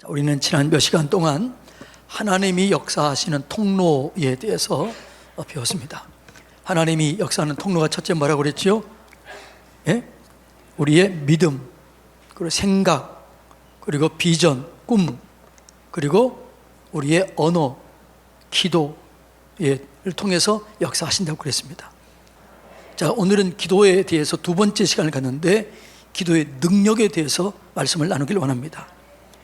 우리는 지난 몇 시간 동안 하나님이 역사하시는 통로에 대해서 배웠습니다. 하나님이 역사하는 통로가 첫째 뭐라고 그랬지요? 예? 우리의 믿음, 그리고 생각, 그리고 비전, 꿈, 그리고 우리의 언어, 기도를 통해서 역사하신다고 그랬습니다. 자, 오늘은 기도에 대해서 두 번째 시간을 갖는데 기도의 능력에 대해서 말씀을 나누길 원합니다.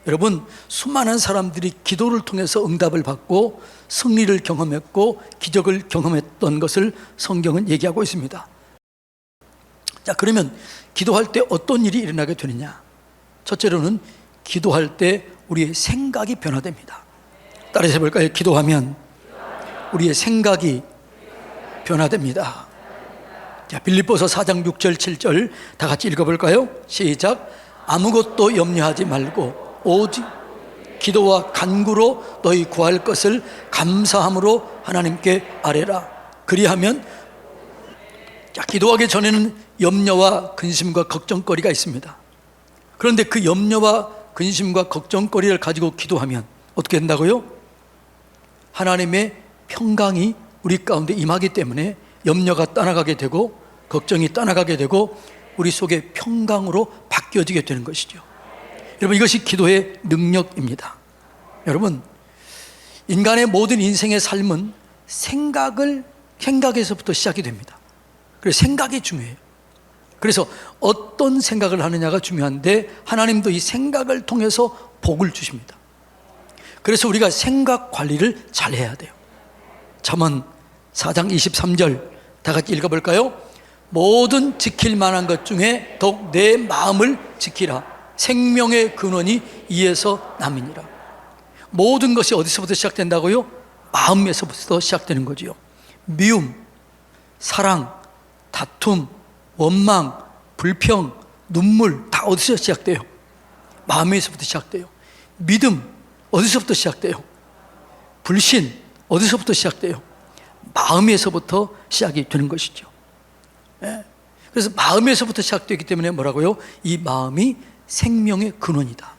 여러분, 수많은 사람들이 기도를 통해서 응답을 받고 승리를 경험했고 기적을 경험했던 것을 성경은 얘기하고 있습니다. 자, 그러면 기도할 때 어떤 일이 일어나게 되느냐? 첫째로는 기도할 때 우리의 생각이 변화됩니다. 따라서 해볼까요? 기도하면 우리의 생각이 변화됩니다. 자, 빌립보서 4장 6절 7절 다 같이 읽어볼까요? 시작. 아무것도 염려하지 말고 오직 기도와 간구로 너희 구할 것을 감사함으로 하나님께 아뢰라. 그리하면, 자, 기도하기 전에는 염려와 근심과 걱정거리가 있습니다. 그런데 그 염려와 근심과 걱정거리를 가지고 기도하면 어떻게 된다고요? 하나님의 평강이 우리 가운데 임하기 때문에 염려가 떠나가게 되고 걱정이 떠나가게 되고 우리 속에 평강으로 바뀌어지게 되는 것이죠. 여러분, 이것이 기도의 능력입니다. 여러분, 인간의 모든 인생의 삶은 생각에서부터 시작이 됩니다. 그래서 생각이 중요해요. 그래서 어떤 생각을 하느냐가 중요한데 하나님도 이 생각을 통해서 복을 주십니다. 그래서 우리가 생각 관리를 잘 해야 돼요. 잠언 4장 23절 다 같이 읽어볼까요? 모든 지킬 만한 것 중에 더욱 내 마음을 지키라. 생명의 근원이 이에서 남이니라. 모든 것이 어디서부터 시작된다고요? 마음에서부터 시작되는 거지요. 미움, 사랑, 다툼, 원망, 불평, 눈물 다 어디서 시작돼요? 마음에서부터 시작돼요. 믿음 어디서부터 시작돼요? 불신 어디서부터 시작돼요? 마음에서부터 시작이 되는 것이죠. 네. 그래서 마음에서부터 시작되기 때문에 뭐라고요? 이 마음이 생명의 근원이다.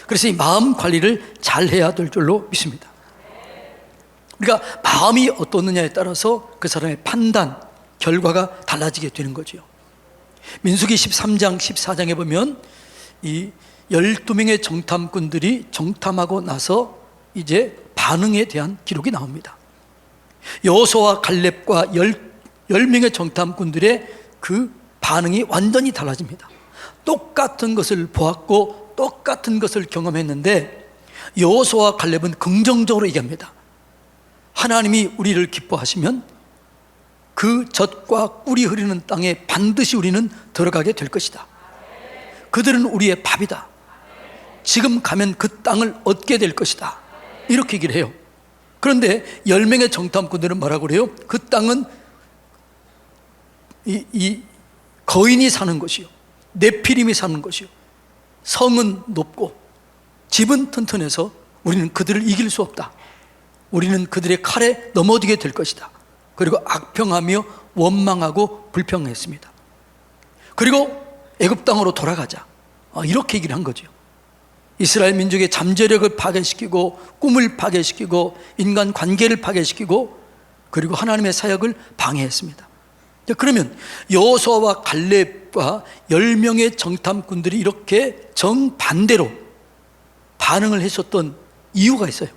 그래서 이 마음 관리를 잘 해야 될 줄로 믿습니다. 우리가 마음이 어떻느냐에 따라서 그 사람의 판단, 결과가 달라지게 되는 거죠. 민수기 13장 14장에 보면 이 12명의 정탐꾼들이 정탐하고 나서 이제 반응에 대한 기록이 나옵니다. 여호수아와 갈렙과 10명의 정탐꾼들의 그 반응이 완전히 달라집니다. 똑같은 것을 보았고 똑같은 것을 경험했는데 여호수아와 갈렙은 긍정적으로 얘기합니다. 하나님이 우리를 기뻐하시면 그 젖과 꿀이 흐르는 땅에 반드시 우리는 들어가게 될 것이다. 그들은 우리의 밥이다. 지금 가면 그 땅을 얻게 될 것이다. 이렇게 얘기를 해요. 그런데 10명의 정탐꾼들은 뭐라고 그래요? 그 땅은 이 거인이 사는 것이요, 네피림이 사는 것이요, 성은 높고 집은 튼튼해서 우리는 그들을 이길 수 없다. 우리는 그들의 칼에 넘어지게 될 것이다. 그리고 악평하며 원망하고 불평했습니다. 그리고 애굽 땅으로 돌아가자, 이렇게 얘기를 한 거죠. 이스라엘 민족의 잠재력을 파괴시키고 꿈을 파괴시키고 인간 관계를 파괴시키고 그리고 하나님의 사역을 방해했습니다. 그러면 여호수아와 갈렙과 10명의 정탐꾼들이 이렇게 정반대로 반응을 했었던 이유가 있어요.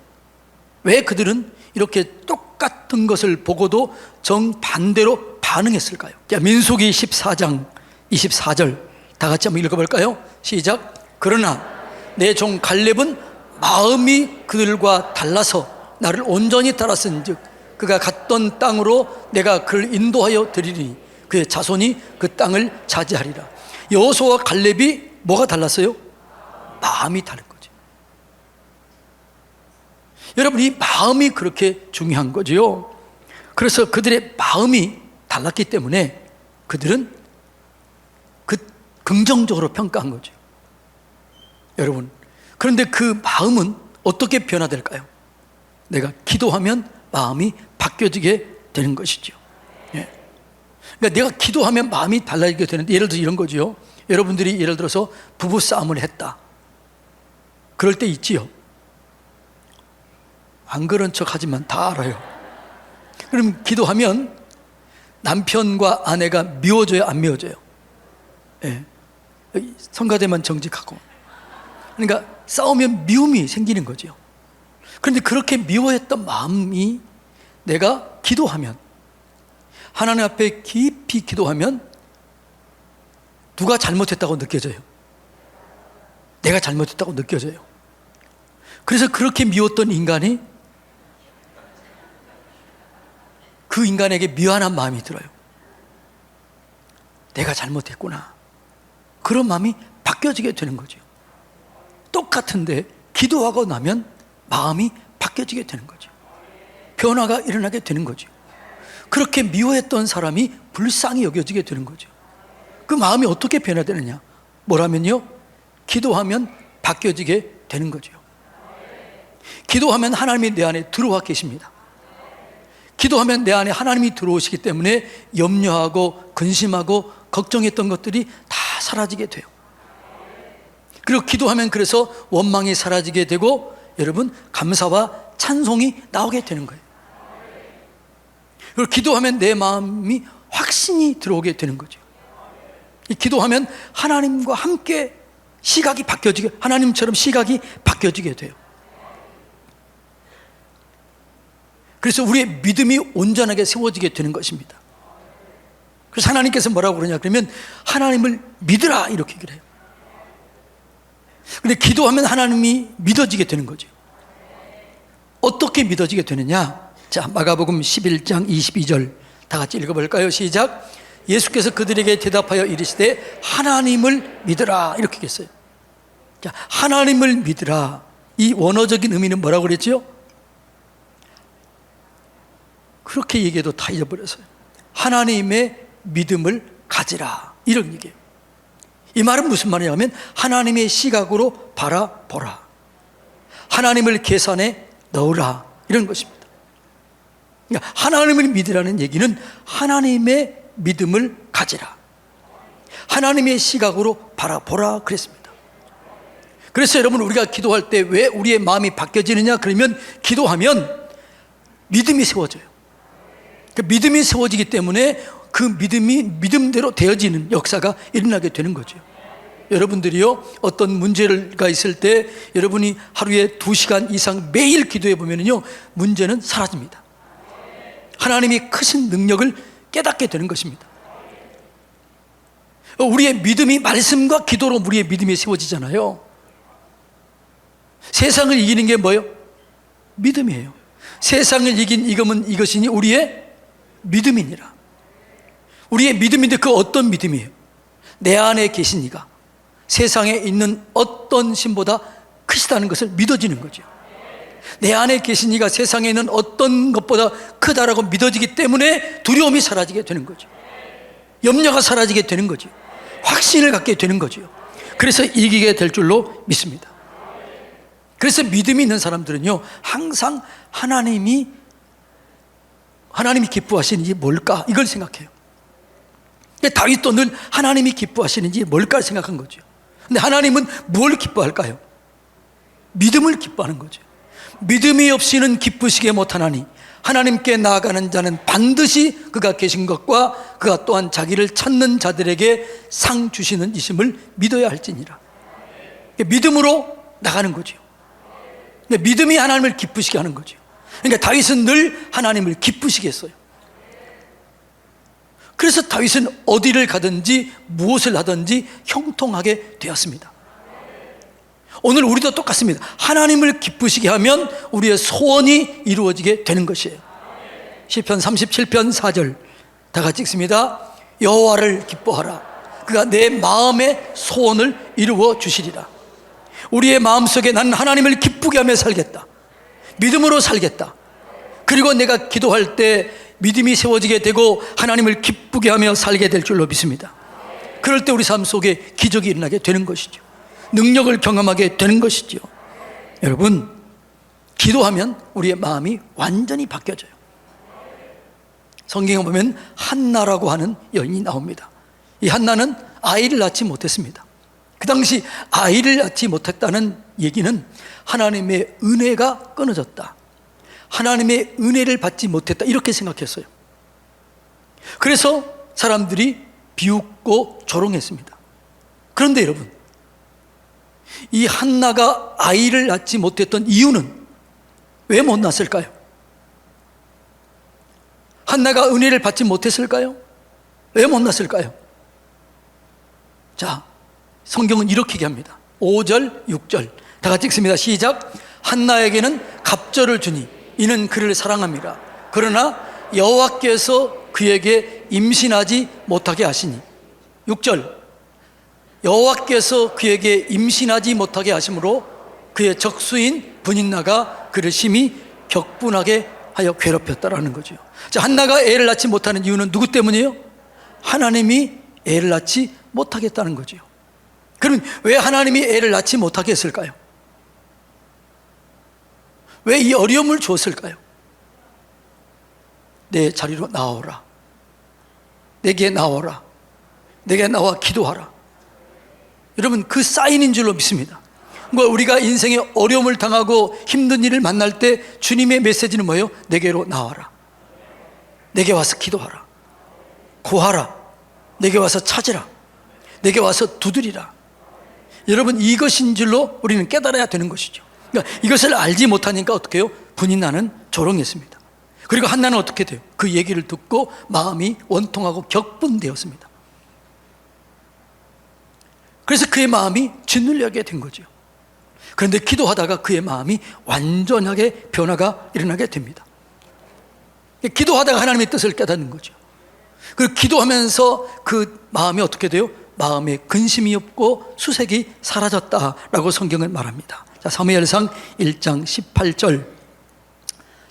왜 그들은 이렇게 똑같은 것을 보고도 정반대로 반응했을까요? 자, 민수기 14장 24절 다 같이 한번 읽어볼까요? 시작. 그러나 내 종 갈렙은 마음이 그들과 달라서 나를 온전히 따랐은즉 그가 갔던 땅으로 내가 그를 인도하여 드리리니 그의 자손이 그 땅을 차지하리라. 여호수아와 갈렙이 뭐가 달랐어요? 마음이 다른 거죠. 여러분, 이 마음이 그렇게 중요한 거죠. 그래서 그들의 마음이 달랐기 때문에 그들은 긍정적으로 평가한 거죠. 여러분, 그런데 그 마음은 어떻게 변화될까요? 내가 기도하면 마음이 바뀌어지게 되는 것이죠. 예. 그러니까 내가 기도하면 마음이 달라지게 되는데, 예를 들어서 이런 거죠. 여러분들이 예를 들어서 부부싸움을 했다. 그럴 때 있지요. 안 그런 척 하지만 다 알아요. 그럼 기도하면 남편과 아내가 미워져요, 안 미워져요? 예. 성가대만 정직하고. 그러니까 싸우면 미움이 생기는 거죠. 그런데 그렇게 미워했던 마음이 내가 기도하면, 하나님 앞에 깊이 기도하면 누가 잘못했다고 느껴져요? 내가 잘못했다고 느껴져요. 그래서 그렇게 미웠던 인간이 그 인간에게 미안한 마음이 들어요. 내가 잘못했구나. 그런 마음이 바뀌어지게 되는 거죠. 똑같은데 기도하고 나면 마음이 바뀌어지게 되는 거죠. 변화가 일어나게 되는 거죠. 그렇게 미워했던 사람이 불쌍히 여겨지게 되는 거죠. 그 마음이 어떻게 변화되느냐? 뭐라면요? 기도하면 바뀌어지게 되는 거죠. 기도하면 하나님이 내 안에 들어와 계십니다. 기도하면 내 안에 하나님이 들어오시기 때문에 염려하고 근심하고 걱정했던 것들이 다 사라지게 돼요. 그리고 기도하면 그래서 원망이 사라지게 되고 여러분 감사와 찬송이 나오게 되는 거예요. 그리고 기도하면 내 마음이 확신이 들어오게 되는 거죠. 기도하면 하나님과 함께 시각이 바뀌어지게, 하나님처럼 시각이 바뀌어지게 돼요. 그래서 우리의 믿음이 온전하게 세워지게 되는 것입니다. 그래서 하나님께서 뭐라고 그러냐 그러면 하나님을 믿으라 이렇게 그래요. 근데 기도하면 하나님이 믿어지게 되는 거죠. 어떻게 믿어지게 되느냐? 자, 마가복음 11장 22절 다 같이 읽어볼까요? 시작. 예수께서 그들에게 대답하여 이르시되 하나님을 믿으라 이렇게 했어요. 자, 하나님을 믿으라. 이 원어적인 의미는 뭐라고 그랬죠? 그렇게 얘기해도 다 잊어버렸어요. 하나님의 믿음을 가지라 이런 얘기예요. 이 말은 무슨 말이냐면 하나님의 시각으로 바라보라, 하나님을 계산에 넣으라 이런 것입니다. 그러니까 하나님을 믿으라는 얘기는 하나님의 믿음을 가지라, 하나님의 시각으로 바라보라 그랬습니다. 그래서 여러분 우리가 기도할 때 왜 우리의 마음이 바뀌어지느냐 그러면 기도하면 믿음이 세워져요. 그 믿음이 세워지기 때문에 그 믿음이 믿음대로 되어지는 역사가 일어나게 되는 거죠. 여러분들이요 어떤 문제가 있을 때 여러분이 하루에 2시간 이상 매일 기도해 보면요 문제는 사라집니다. 하나님이 크신 능력을 깨닫게 되는 것입니다. 우리의 믿음이 말씀과 기도로 우리의 믿음이 세워지잖아요. 세상을 이기는 게 뭐예요? 믿음이에요. 세상을 이긴 이것이니 우리의 믿음이니라. 우리의 믿음인데 그 어떤 믿음이에요? 내 안에 계신 이가 세상에 있는 어떤 신보다 크시다는 것을 믿어지는 거죠. 내 안에 계신 이가 세상에 있는 어떤 것보다 크다라고 믿어지기 때문에 두려움이 사라지게 되는 거죠. 염려가 사라지게 되는 거죠. 확신을 갖게 되는 거죠. 그래서 이기게 될 줄로 믿습니다. 그래서 믿음이 있는 사람들은요 항상 하나님이 기뻐하시는지 뭘까 이걸 생각해요. 다윗도 늘 하나님이 기뻐하시는지 뭘까 생각한 거죠. 근데 하나님은 뭘 기뻐할까요? 믿음을 기뻐하는 거죠. 믿음이 없이는 기쁘시게 못하나니 하나님께 나아가는 자는 반드시 그가 계신 것과 그가 또한 자기를 찾는 자들에게 상 주시는 이심을 믿어야 할지니라. 믿음으로 나가는 거죠. 믿음이 하나님을 기쁘시게 하는 거죠. 그러니까 다윗은 늘 하나님을 기쁘시게 했어요. 그래서 다윗은 어디를 가든지 무엇을 하든지 형통하게 되었습니다. 오늘 우리도 똑같습니다. 하나님을 기쁘시게 하면 우리의 소원이 이루어지게 되는 것이에요. 시편 37편 4절 다 같이 읽습니다. 여호와를 기뻐하라. 그가 내 마음의 소원을 이루어 주시리라. 우리의 마음속에 나는 하나님을 기쁘게 하며 살겠다, 믿음으로 살겠다. 그리고 내가 기도할 때 믿음이 세워지게 되고 하나님을 기쁘게 하며 살게 될 줄로 믿습니다. 그럴 때 우리 삶 속에 기적이 일어나게 되는 것이죠. 능력을 경험하게 되는 것이죠. 여러분 기도하면 우리의 마음이 완전히 바뀌어져요. 성경에 보면 한나라고 하는 여인이 나옵니다. 이 한나는 아이를 낳지 못했습니다. 그 당시 아이를 낳지 못했다는 얘기는 하나님의 은혜가 끊어졌다, 하나님의 은혜를 받지 못했다, 이렇게 생각했어요. 그래서 사람들이 비웃고 조롱했습니다. 그런데 여러분, 이 한나가 아이를 낳지 못했던 이유는 왜 못 낳았을까요? 한나가 은혜를 받지 못했을까요? 왜 못 낳았을까요? 자, 성경은 이렇게 얘기합니다. 5절, 6절 다 같이 읽습니다. 시작. 한나에게는 갑절을 주니 이는 그를 사랑함이라. 그러나 여호와께서 그에게 임신하지 못하게 하시니. 6절. 여호와께서 그에게 임신하지 못하게 하심으로 그의 적수인 분인나가 그를 심히 격분하게 하여 괴롭혔다라는 거죠. 자, 한나가 애를 낳지 못하는 이유는 누구 때문이에요? 하나님이 애를 낳지 못하겠다는 거죠. 그럼 왜 하나님이 애를 낳지 못하게 했을까요? 왜 이 어려움을 주었을까요? 내 자리로 나오라, 내게 나오라, 내게 나와 기도하라. 여러분, 그 사인인 줄로 믿습니다. 우리가 인생에 어려움을 당하고 힘든 일을 만날 때 주님의 메시지는 뭐예요? 내게로 나와라, 내게 와서 기도하라, 구하라, 내게 와서 찾으라, 내게 와서 두드리라. 여러분, 이것인 줄로 우리는 깨달아야 되는 것이죠. 그러니까 이것을 알지 못하니까 어떻게 해요? 분인나는 조롱했습니다. 그리고 한나는 어떻게 돼요? 그 얘기를 듣고 마음이 원통하고 격분되었습니다. 그래서 그의 마음이 짓눌려게 된 거죠. 그런데 기도하다가 그의 마음이 완전하게 변화가 일어나게 됩니다. 기도하다가 하나님의 뜻을 깨닫는 거죠. 그리고 기도하면서 그 마음이 어떻게 돼요? 마음에 근심이 없고 수색이 사라졌다라고 성경은 말합니다. 자, 사무엘상 1장 18절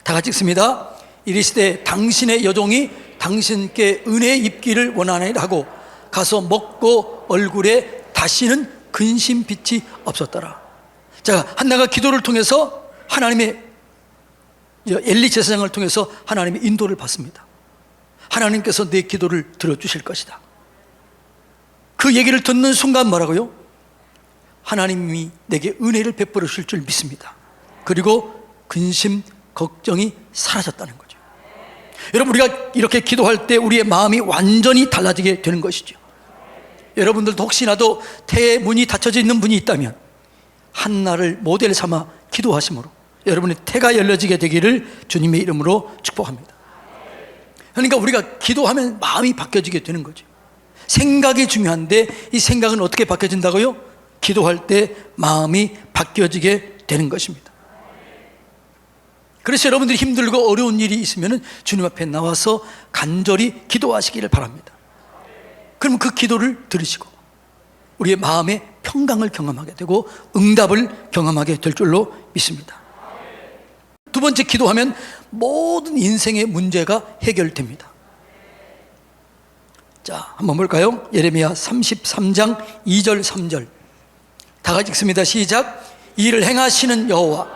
다 같이 읽습니다. 이르시되 당신의 여종이 당신께 은혜 입기를 원하나이다 하고 가서 먹고 얼굴에 다시는 근심빛이 없었더라. 자, 한나가 기도를 통해서 하나님의 엘리 제사장을 통해서 하나님의 인도를 받습니다. 하나님께서 내 기도를 들어주실 것이다. 그 얘기를 듣는 순간 뭐라고요? 하나님이 내게 은혜를 베풀어 주실 줄 믿습니다. 그리고 근심, 걱정이 사라졌다는 거죠. 여러분, 우리가 이렇게 기도할 때 우리의 마음이 완전히 달라지게 되는 것이죠. 여러분들도 혹시나도 태의 문이 닫혀져 있는 분이 있다면 한나를 모델 삼아 기도하심으로 여러분의 태가 열려지게 되기를 주님의 이름으로 축복합니다. 그러니까 우리가 기도하면 마음이 바뀌어지게 되는 거죠. 생각이 중요한데 이 생각은 어떻게 바뀌어진다고요? 기도할 때 마음이 바뀌어지게 되는 것입니다. 그래서 여러분들이 힘들고 어려운 일이 있으면 주님 앞에 나와서 간절히 기도하시기를 바랍니다. 그럼 그 기도를 들으시고 우리의 마음의 평강을 경험하게 되고 응답을 경험하게 될 줄로 믿습니다. 두 번째, 기도하면 모든 인생의 문제가 해결됩니다. 자, 한번 볼까요? 예레미야 33장 2절 3절 다 같이 읽습니다. 시작. 이를 행하시는 여호와,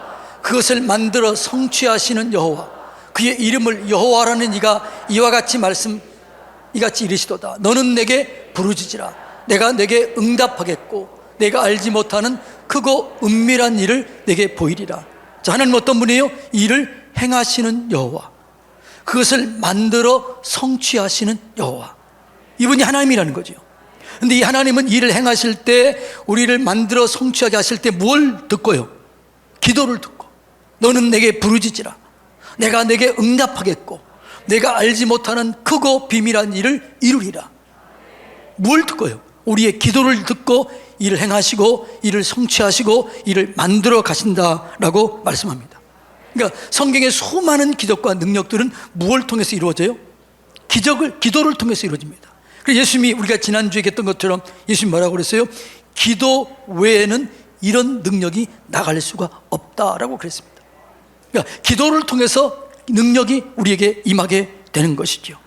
그것을 만들어 성취하시는 여호와, 그의 이름을 여호와라는 이가 이와 같이 이같이 이르시도다. 너는 내게 부르짖으라. 내가 내게 응답하겠고 내가 알지 못하는 크고 은밀한 일을 내게 보이리라. 자, 하나님 어떤 분이에요? 이를 행하시는 여호와, 그것을 만들어 성취하시는 여호와, 이분이 하나님이라는 거죠. 그런데 이 하나님은 일을 행하실 때, 우리를 만들어 성취하게 하실 때 뭘 듣고요? 기도를 듣고 너는 내게 부르짖으라. 내가 내게 응답하겠고 내가 알지 못하는 크고 비밀한 일을 이루리라. 뭘 듣고요? 우리의 기도를 듣고 일을 행하시고 일을 성취하시고 일을 만들어 가신다라고 말씀합니다. 그러니까 성경의 수많은 기적과 능력들은 무엇을 통해서 이루어져요? 기도를 통해서 이루어집니다. 그래서 예수님이, 우리가 지난주에 했던 것처럼 예수님이 뭐라고 그랬어요? 기도 외에는 이런 능력이 나갈 수가 없다라고 그랬습니다. 그러니까 기도를 통해서 능력이 우리에게 임하게 되는 것이죠.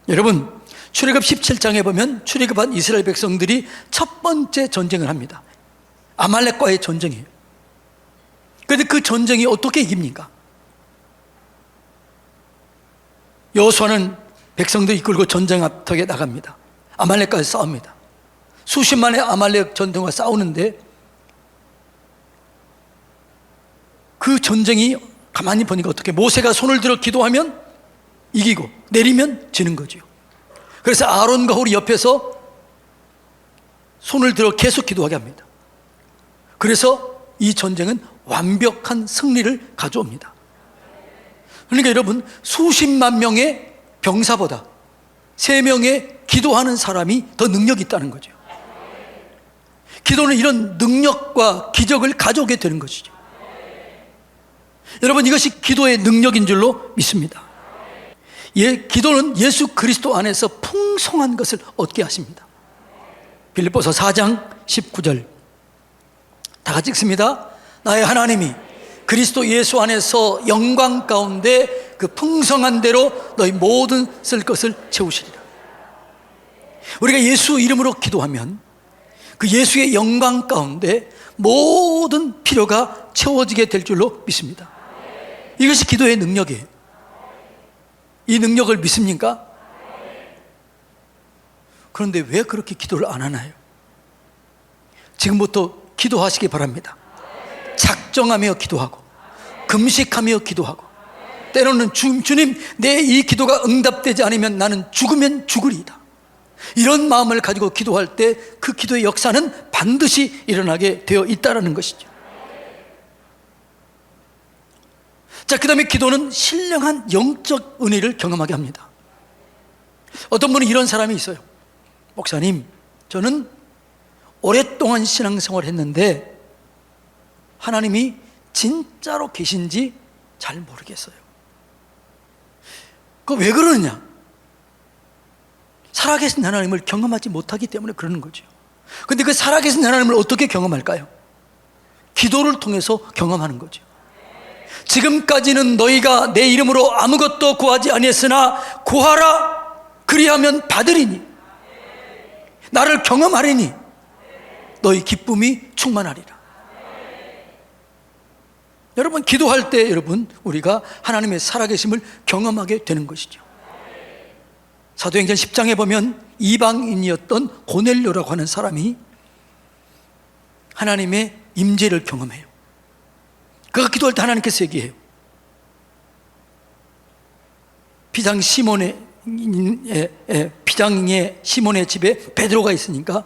여러분, 출애굽 17장에 보면 출애굽한 이스라엘 백성들이 첫 번째 전쟁을 합니다. 아말렉과의 전쟁이에요. 그런데 그 전쟁이 어떻게 이깁니까? 여호수아는 백성들 이끌고 전쟁 앞턱에 나갑니다. 아말렉과의 싸웁니다. 수십만의 아말렉 전쟁과 싸우는데 그 전쟁이 가만히 보니까 어떻게 모세가 손을 들어 기도하면 이기고 내리면 지는 거죠. 그래서 아론과 홀이 옆에서 손을 들어 계속 기도하게 합니다. 그래서 이 전쟁은 완벽한 승리를 가져옵니다. 그러니까 여러분, 수십만 명의 병사보다 3명의 기도하는 사람이 더 능력이 있다는 거죠. 기도는 이런 능력과 기적을 가져오게 되는 것이죠. 여러분, 이것이 기도의 능력인 줄로 믿습니다. 기도는 예수 그리스도 안에서 풍성한 것을 얻게 하십니다. 빌립보서 4장 19절 다 같이 읽습니다. 나의 하나님이 그리스도 예수 안에서 영광 가운데 그 풍성한 대로 너희 모든 쓸 것을 채우시리라. 우리가 예수 이름으로 기도하면 그 예수의 영광 가운데 모든 필요가 채워지게 될 줄로 믿습니다. 이것이 기도의 능력이에요. 이 능력을 믿습니까? 그런데 왜 그렇게 기도를 안 하나요? 지금부터 기도하시기 바랍니다. 작정하며 기도하고 금식하며 기도하고 때로는 주님, 내 이 기도가 응답되지 않으면 나는 죽으면 죽으리이다, 이런 마음을 가지고 기도할 때 그 기도의 역사는 반드시 일어나게 되어 있다는 것이죠. 자, 그 다음에 기도는 신령한 영적 은혜를 경험하게 합니다. 어떤 분은 이런 사람이 있어요. 목사님, 저는 오랫동안 신앙생활을 했는데 하나님이 진짜로 계신지 잘 모르겠어요. 그 왜 그러느냐? 살아계신 하나님을 경험하지 못하기 때문에 그러는 거죠. 근데 그 살아계신 하나님을 어떻게 경험할까요? 기도를 통해서 경험하는 거죠. 지금까지는 너희가 내 이름으로 아무것도 구하지 아니했으나 구하라, 그리하면 받으리니, 나를 경험하리니 너희 기쁨이 충만하리라. 여러분, 기도할 때 여러분, 우리가 하나님의 살아계심을 경험하게 되는 것이죠. 사도행전 10장에 보면 이방인이었던 고넬료라고 하는 사람이 하나님의 임재를 경험해요. 그가 기도할 때 하나님께서 얘기해요. 비장의 시몬의 집에 베드로가 있으니까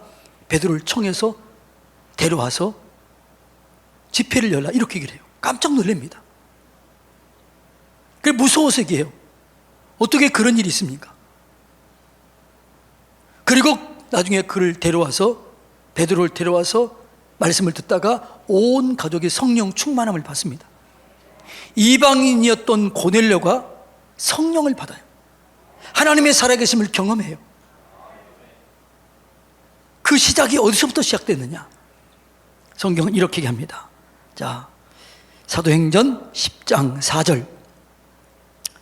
베드로를 청해서 데려와서 집회를 열라, 이렇게 얘기를 해요. 깜짝 놀랍니다. 그게 무서워서 얘기해요. 어떻게 그런 일이 있습니까? 그리고 나중에 베드로를 데려와서 말씀을 듣다가 온 가족이 성령 충만함을 받습니다. 이방인이었던 고넬료가 성령을 받아요. 하나님의 살아계심을 경험해요. 그 시작이 어디서부터 시작됐느냐? 성경은 이렇게 얘기합니다. 자, 사도행전 10장 4절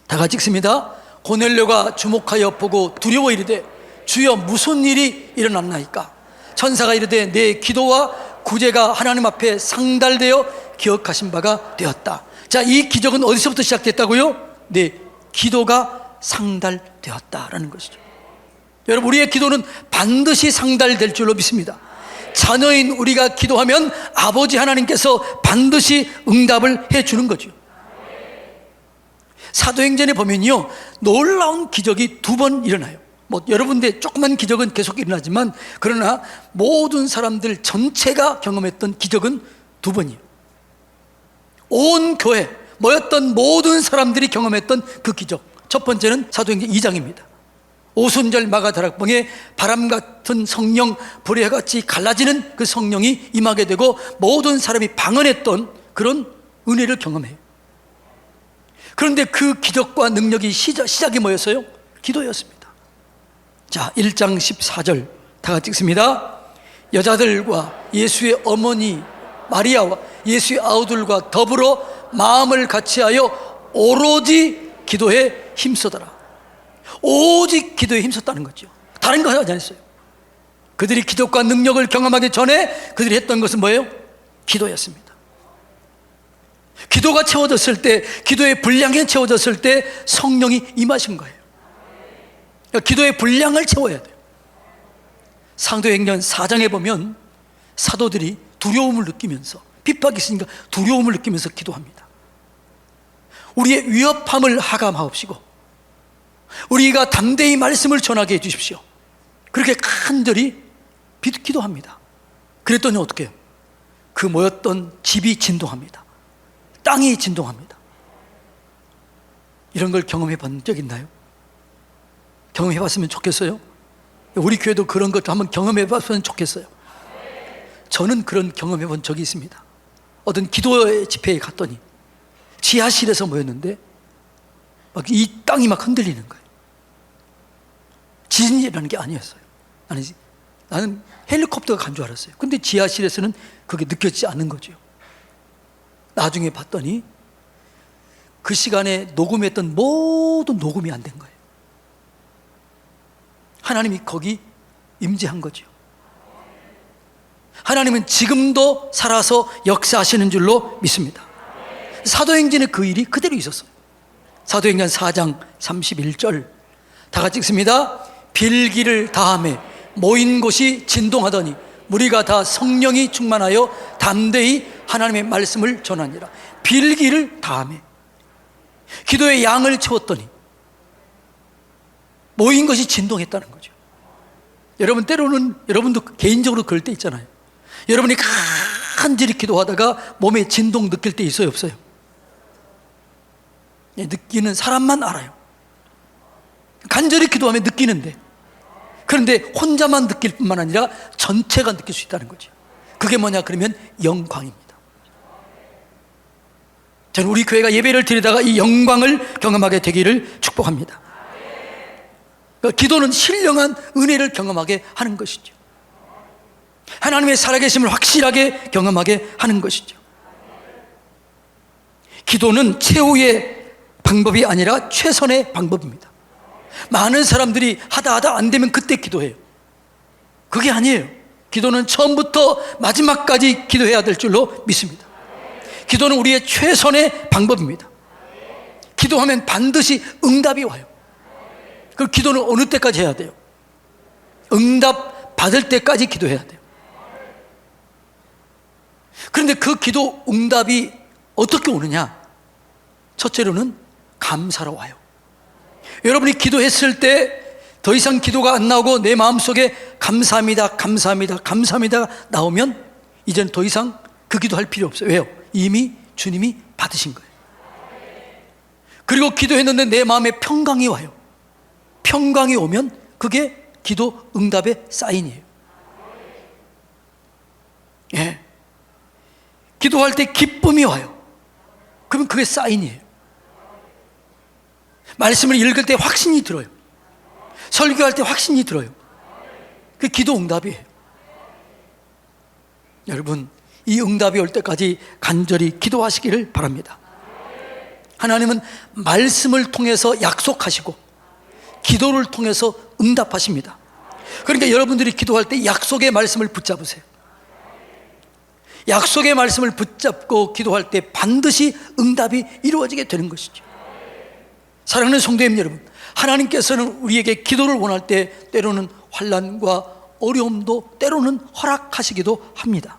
다 같이 읽습니다. 고넬료가 주목하여 보고 두려워 이르되 주여 무슨 일이 일어났나이까? 천사가 이르되 내 기도와 구제가 하나님 앞에 상달되어 기억하신 바가 되었다. 자, 이 기적은 어디서부터 시작됐다고요? 내 기도가 상달되었다라는 것이죠. 여러분, 우리의 기도는 반드시 상달될 줄로 믿습니다. 자녀인 우리가 기도하면 아버지 하나님께서 반드시 응답을 해주는 거죠. 사도행전에 보면요, 놀라운 기적이 2번 일어나요. 여러분들 조그만 기적은 계속 일어나지만, 그러나 모든 사람들 전체가 경험했던 기적은 2번이에요. 온 교회 모였던 모든 사람들이 경험했던 그 기적, 첫 번째는 사도행전 2장입니다. 오순절 마가다락방에 바람 같은 성령, 불의 해같이 갈라지는 그 성령이 임하게 되고 모든 사람이 방언했던 그런 은혜를 경험해요. 그런데 그 기적과 능력이 시작이 뭐였어요? 기도였습니다. 자, 1장 14절 다 같이 읽습니다. 여자들과 예수의 어머니 마리아와 예수의 아우들과 더불어 마음을 같이하여 오로지 기도에 힘쓰더라. 오직 기도에 힘썼다는 거죠. 다른 거 하지 않았어요. 그들이 기적과 능력을 경험하기 전에 그들이 했던 것은 뭐예요? 기도였습니다. 기도가 채워졌을 때, 기도의 분량이 채워졌을 때 성령이 임하신 거예요. 그러니까 기도의 분량을 채워야 돼요. 사도행전 4장에 보면 사도들이 두려움을 느끼면서, 핍박이 있으니까 두려움을 느끼면서 기도합니다. 우리의 위협함을 하감하옵시고 우리가 담대히 말씀을 전하게 해주십시오. 그렇게 간절히 기도합니다. 그랬더니 어떻게 해요? 그 모였던 집이 진동합니다. 땅이 진동합니다. 이런 걸 경험해 본 적 있나요? 경험해 봤으면 좋겠어요. 우리 교회도 그런 것 한번 경험해 봤으면 좋겠어요. 저는 그런 경험해 본 적이 있습니다. 어떤 기도 집회에 갔더니 지하실에서 모였는데 막 이 땅이 막 흔들리는 거예요. 지진이라는 게 아니었어요. 나는 헬리콥터가 간 줄 알았어요. 근데 지하실에서는 그게 느껴지지 않는 거죠. 나중에 봤더니 그 시간에 녹음했던 모든 녹음이 안 된 거예요. 하나님이 거기 임재한 거죠. 하나님은 지금도 살아서 역사하시는 줄로 믿습니다. 사도행전에 그 일이 그대로 있었어요. 사도행전 4장 31절 다 같이 읽습니다. 빌기를 다하매 모인 곳이 진동하더니 무리가 다 성령이 충만하여 담대히 하나님의 말씀을 전하니라. 빌기를 다하매 기도의 양을 채웠더니 모인 것이 진동했다는 거죠. 여러분, 때로는 여러분도 개인적으로 그럴 때 있잖아요. 여러분이 간절히 기도하다가 몸에 진동 느낄 때 있어요, 없어요? 느끼는 사람만 알아요. 간절히 기도하면 느끼는데, 그런데 혼자만 느낄 뿐만 아니라 전체가 느낄 수 있다는 거죠. 그게 뭐냐 그러면 영광입니다. 저는 우리 교회가 예배를 드리다가 이 영광을 경험하게 되기를 축복합니다. 그러니까 기도는 신령한 은혜를 경험하게 하는 것이죠. 하나님의 살아계심을 확실하게 경험하게 하는 것이죠. 기도는 최후의 방법이 아니라 최선의 방법입니다. 많은 사람들이 하다 안 되면 그때 기도해요. 그게 아니에요. 기도는 처음부터 마지막까지 기도해야 될 줄로 믿습니다. 기도는 우리의 최선의 방법입니다. 기도하면 반드시 응답이 와요. 그 기도는 어느 때까지 해야 돼요? 응답 받을 때까지 기도해야 돼요. 그런데 그 기도 응답이 어떻게 오느냐? 첫째로는 감사로 와요. 여러분이 기도했을 때 더 이상 기도가 안 나오고 내 마음속에 감사합니다, 감사합니다, 감사합니다 나오면 이제는 더 이상 그 기도할 필요 없어요. 왜요? 이미 주님이 받으신 거예요. 그리고 기도했는데 내 마음에 평강이 와요. 평강이 오면 그게 기도 응답의 사인이에요. 예. 기도할 때 기쁨이 와요. 그러면 그게 사인이에요. 말씀을 읽을 때 확신이 들어요. 설교할 때 확신이 들어요. 그게 기도 응답이에요. 여러분, 이 응답이 올 때까지 간절히 기도하시기를 바랍니다. 하나님은 말씀을 통해서 약속하시고 기도를 통해서 응답하십니다. 그러니까 여러분들이 기도할 때 약속의 말씀을 붙잡으세요. 약속의 말씀을 붙잡고 기도할 때 반드시 응답이 이루어지게 되는 것이죠. 사랑하는 성도님 여러분, 하나님께서는 우리에게 기도를 원할 때 때로는 환난과 어려움도 때로는 허락하시기도 합니다.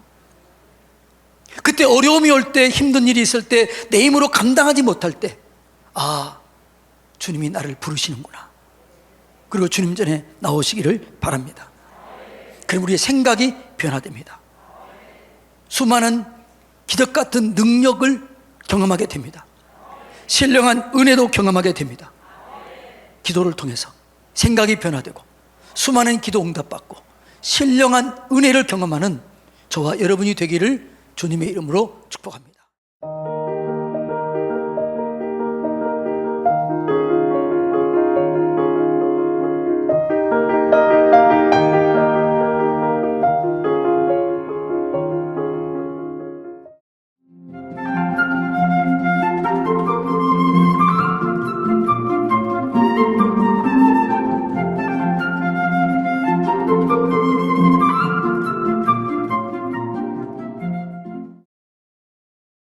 그때 어려움이 올 때, 힘든 일이 있을 때, 내 힘으로 감당하지 못할 때, 아, 주님이 나를 부르시는구나. 그리고 주님 전에 나오시기를 바랍니다. 그럼 우리의 생각이 변화됩니다. 수많은 기적 같은 능력을 경험하게 됩니다. 신령한 은혜도 경험하게 됩니다. 기도를 통해서 생각이 변화되고 수많은 기도 응답받고 신령한 은혜를 경험하는 저와 여러분이 되기를 주님의 이름으로 축복합니다.